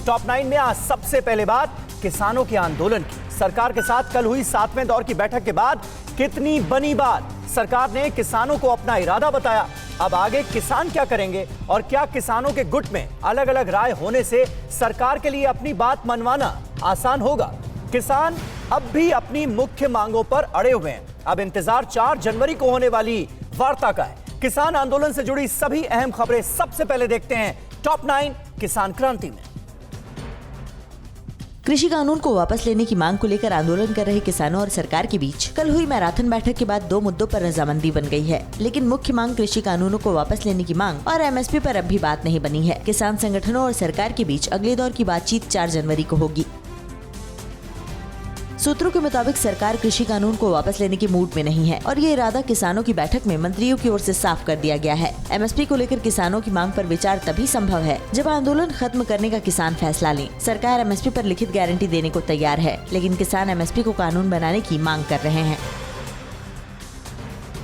Top 9 में आज सबसे पहले बात किसानों के आंदोलन की। सरकार के साथ कल हुई 7वें दौर की बैठक के बाद कितनी बनी बात। सरकार ने किसानों को अपना इरादा बताया। अब आगे किसान क्या करेंगे और क्या किसानों के गुट में अलग अलग राय होने से सरकार के लिए अपनी बात मनवाना आसान होगा। किसान अब भी अपनी मुख्य मांगों पर अड़े हुए हैं। अब इंतजार 4 जनवरी को होने वाली वार्ता का है। किसान आंदोलन से जुड़ी सभी अहम खबरें सबसे पहले देखते हैं टॉप 9 किसान क्रांति में। कृषि कानून को वापस लेने की मांग को लेकर आंदोलन कर रहे किसानों और सरकार के बीच कल हुई मैराथन बैठक के बाद 2 मुद्दों पर रजामंदी बन गई है। लेकिन मुख्य मांग कृषि कानूनों को वापस लेने की मांग और एमएसपी पर अब भी बात नहीं बनी है। किसान संगठनों और सरकार के बीच अगले दौर की बातचीत 4 जनवरी को होगी। सूत्रों के मुताबिक सरकार कृषि कानून को वापस लेने की मूड में नहीं है और ये इरादा किसानों की बैठक में मंत्रियों की ओर से साफ कर दिया गया है। एमएसपी को लेकर किसानों की मांग पर विचार तभी संभव है जब आंदोलन खत्म करने का किसान फैसला लें। सरकार एमएसपी पर लिखित गारंटी देने को तैयार है, लेकिन किसान एमएसपी को कानून बनाने की मांग कर रहे हैं।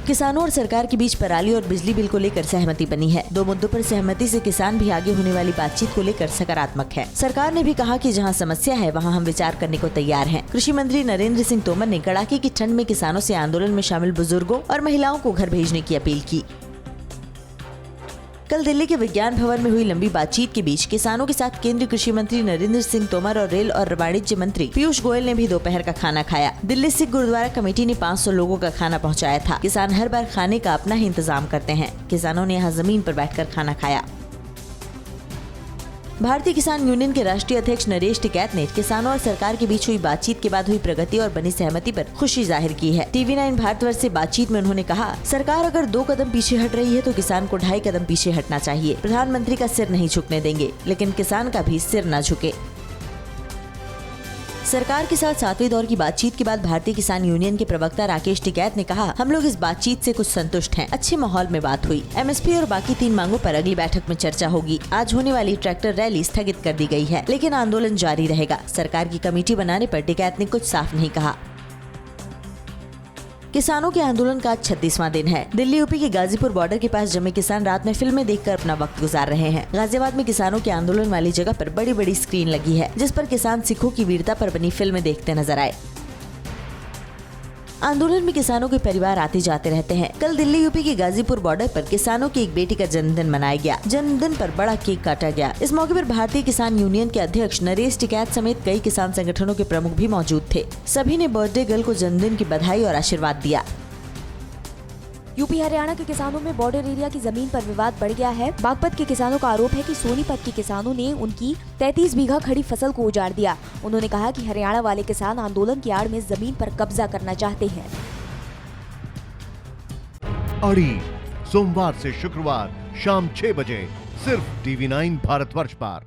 किसानों और सरकार के बीच पराली और बिजली बिल को लेकर सहमति बनी है। 2 मुद्दों पर सहमति से किसान भी आगे होने वाली बातचीत को लेकर सकारात्मक है। सरकार ने भी कहा कि जहां समस्या है वहां हम विचार करने को तैयार हैं। कृषि मंत्री नरेंद्र सिंह तोमर ने कड़ाके की ठंड में किसानों से आंदोलन में शामिल बुजुर्गों और महिलाओं को घर भेजने की अपील की। कल दिल्ली के विज्ञान भवन में हुई लंबी बातचीत के बीच किसानों के साथ केंद्रीय कृषि मंत्री नरेंद्र सिंह तोमर और रेल और वाणिज्य मंत्री पीयूष गोयल ने भी दोपहर का खाना खाया। दिल्ली सिख गुरुद्वारा कमेटी ने 500 लोगों का खाना पहुंचाया था। किसान हर बार खाने का अपना ही इंतजाम करते हैं। किसानों ने यहाँ जमीन पर बैठकर खाना खाया। भारतीय किसान यूनियन के राष्ट्रीय अध्यक्ष नरेश टिकैत ने किसानों और सरकार के बीच हुई बातचीत के बाद हुई प्रगति और बनी सहमति पर खुशी जाहिर की है। TV9 भारतवर्ष से बातचीत में उन्होंने कहा, सरकार अगर 2 कदम पीछे हट रही है तो किसान को 2.5 कदम पीछे हटना चाहिए। प्रधानमंत्री का सिर नहीं झुकने देंगे, लेकिन किसान का भी सिर न झुके। सरकार के साथ 7वें दौर की बातचीत के बाद भारतीय किसान यूनियन के प्रवक्ता राकेश टिकैत ने कहा, हम लोग इस बातचीत से कुछ संतुष्ट हैं। अच्छे माहौल में बात हुई। एमएसपी और बाकी 3 मांगों पर अगली बैठक में चर्चा होगी। आज होने वाली ट्रैक्टर रैली स्थगित कर दी गई है, लेकिन आंदोलन जारी रहेगा। सरकार की कमेटी बनाने पर टिकैत ने कुछ साफ नहीं कहा। किसानों के आंदोलन का 36वां दिन है। दिल्ली यूपी के गाजीपुर बॉर्डर के पास जमे किसान रात में फिल्में देखकर अपना वक्त गुजार रहे हैं। गाजियाबाद में किसानों के आंदोलन वाली जगह पर बड़ी बड़ी स्क्रीन लगी है, जिस पर किसान सिखों की वीरता पर बनी फिल्में देखते नजर आए। आंदोलन में किसानों के परिवार आते जाते रहते हैं। कल दिल्ली यूपी के गाजीपुर बॉर्डर पर किसानों की एक बेटी का जन्मदिन मनाया गया। जन्मदिन पर बड़ा केक काटा गया। इस मौके पर भारतीय किसान यूनियन के अध्यक्ष नरेश टिकैत समेत कई किसान संगठनों के प्रमुख भी मौजूद थे। सभी ने बर्थडे गर्ल को जन्मदिन की बधाई और आशीर्वाद दिया। यूपी हरियाणा के किसानों में बॉर्डर एरिया की जमीन पर विवाद बढ़ गया है। बागपत के किसानों का आरोप है कि सोनीपत के किसानों ने उनकी 33 बीघा खड़ी फसल को उजाड़ दिया। उन्होंने कहा कि हरियाणा वाले किसान आंदोलन की आड़ में जमीन पर कब्जा करना चाहते हैं। अड़ी सोमवार से शुक्रवार शाम 6 बजे सिर्फ TV9 भारतवर्ष पर।